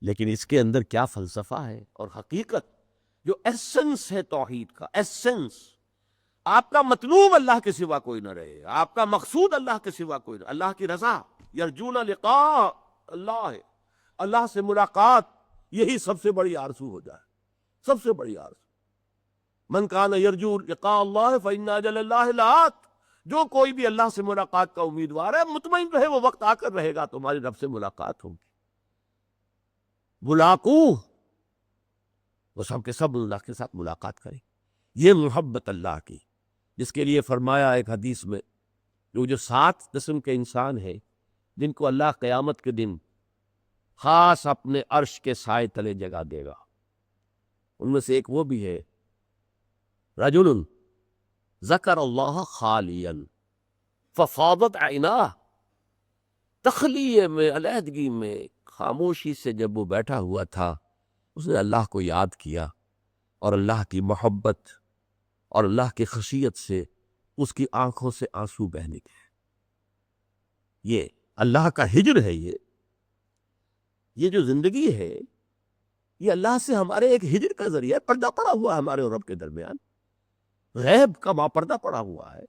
لیکن اس کے اندر کیا فلسفہ ہے اور حقیقت، جو ایسنس ہے توحید کا، ایسنس، آپ کا مطلوب اللہ کے سوا کوئی نہ رہے، آپ کا مقصود اللہ کے سوا کوئی نہ، اللہ کی رضا، یرجون لقاء اللہ ہے، اللہ سے ملاقات، یہی سب سے بڑی آرزو ہو جائے، سب سے بڑی آرزو۔ من کان یرجو لقاء اللہ فإن اجل اللہ لآت، جو کوئی بھی اللہ سے ملاقات کا امیدوار ہے مطمئن رہے، وہ وقت آ کر رہے گا، تمہاری رب سے ملاقات ہوگی۔ ملاقو، وہ سب کے سب اللہ کے ساتھ ملاقات کریں، یہ محبت اللہ کی، جس کے لیے فرمایا ایک حدیث میں، جو 7 قسم کے انسان ہیں جن کو اللہ قیامت کے دن خاص اپنے عرش کے سائے تلے جگہ دے گا، ان میں سے ایک وہ بھی ہے رجل ذکر اللہ خالیا ففاضت عیناہ، تخلیے میں، علیحدگی میں، خاموشی سے جب وہ بیٹھا ہوا تھا، اس نے اللہ کو یاد کیا، اور اللہ کی محبت اور اللہ کی خشیت سے اس کی آنکھوں سے آنسو بہنے گئے۔ یہ اللہ کا ہجر ہے، یہ جو زندگی ہے، یہ اللہ سے ہمارے ایک ہجر کا ذریعہ ہے، پردہ پڑا ہوا ہے ہمارے اور رب کے درمیان، غیب کا پردہ پڑا ہوا ہے۔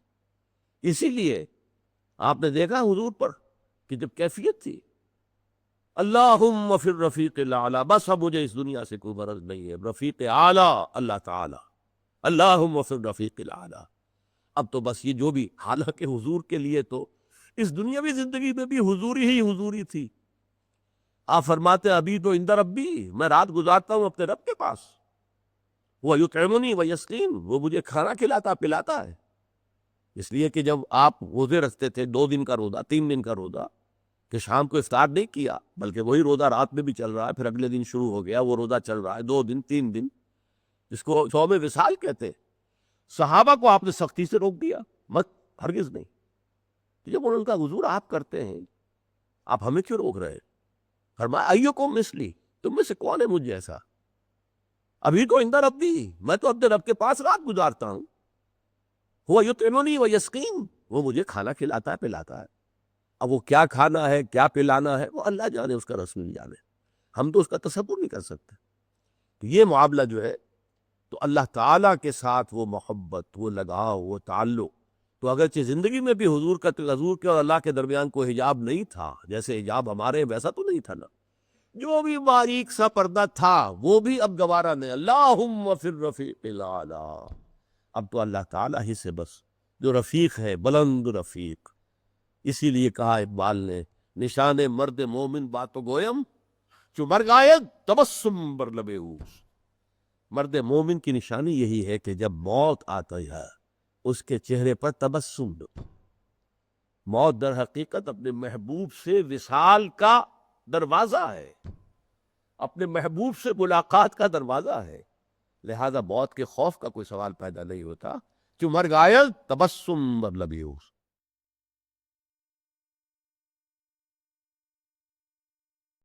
اسی لیے آپ نے دیکھا حضور پر کہ جب کیفیت تھی اللہم فی الرفیق الاعلی، بس اب مجھے اس دنیا سے کوئی غرض نہیں ہے، رفیق اعلی اللہ تعالی، اللہم فی الرفیق الاعلی، اب تو بس یہ جو بھی، حالانکہ حضور کے لیے تو اس دنیاوی زندگی میں بھی حضوری ہی حضوری تھی۔ آپ فرماتے ہیں ابھی تو عند ربی، میں رات گزارتا ہوں اپنے رب کے پاس، وہ یطعمنی و یسقین، وہ مجھے کھانا کھلاتا پلاتا ہے۔ اس لیے کہ جب آپ روزے رکھتے تھے 2 دن کا روزہ، 3 دن کا روزہ، کہ شام کو افطار نہیں کیا، بلکہ وہی روزہ رات میں بھی چل رہا ہے، پھر اگلے دن شروع ہو گیا وہ روزہ چل رہا ہے 2 دن 3 دن، جس کو صوم وصال کہتے ہیں۔ صحابہ کو آپ نے سختی سے روک دیا، مت، ہرگز نہیں۔ تو جب ان کا حضور آپ کرتے ہیں، آپ ہمیں کیوں روک رہے ہیں؟ فرمایا ایکم مثلی، تم میں سے کون ہے مجھ جیسا؟ ابھی تو عند ربی، میں تو اپنے رب کے پاس رات گزارتا ہوں، ہوا یطعمنی و یسقین، وہ مجھے کھانا کھلاتا ہے پلاتا ہے۔ اب وہ کیا کھانا ہے، کیا پلانا ہے، وہ اللہ جانے، اس کا رسول جانے، ہم تو اس کا تصور نہیں کر سکتے۔ تو یہ معاملہ جو ہے، تو اللہ تعالیٰ کے ساتھ وہ محبت، وہ لگاؤ، وہ تعلق، تو اگرچہ زندگی میں بھی حضور کے اور اللہ کے درمیان کوئی حجاب نہیں تھا، جیسے حجاب ہمارے ویسا تو نہیں تھا نا، جو بھی باریک سا پردہ تھا وہ بھی اب گوارا نہیں، اللہم فی الرفیق الاعلی، اب تو اللہ تعالیٰ ہی سے بس، جو رفیق ہے، بلند رفیق۔ اسی لیے کہا اقبال نے، نشان مرد مومن باتو گویم، چو مرگ آید تبسم بر لب اوش، مرد مومن کی نشانی یہی ہے کہ جب موت آتی ہے اس کے چہرے پر تبسم دو۔ موت در حقیقت اپنے محبوب سے وصال کا دروازہ ہے، اپنے محبوب سے ملاقات کا دروازہ ہے، لہذا موت کے خوف کا کوئی سوال پیدا نہیں ہوتا۔ چو مرگ آید تبسم بر لب اوش،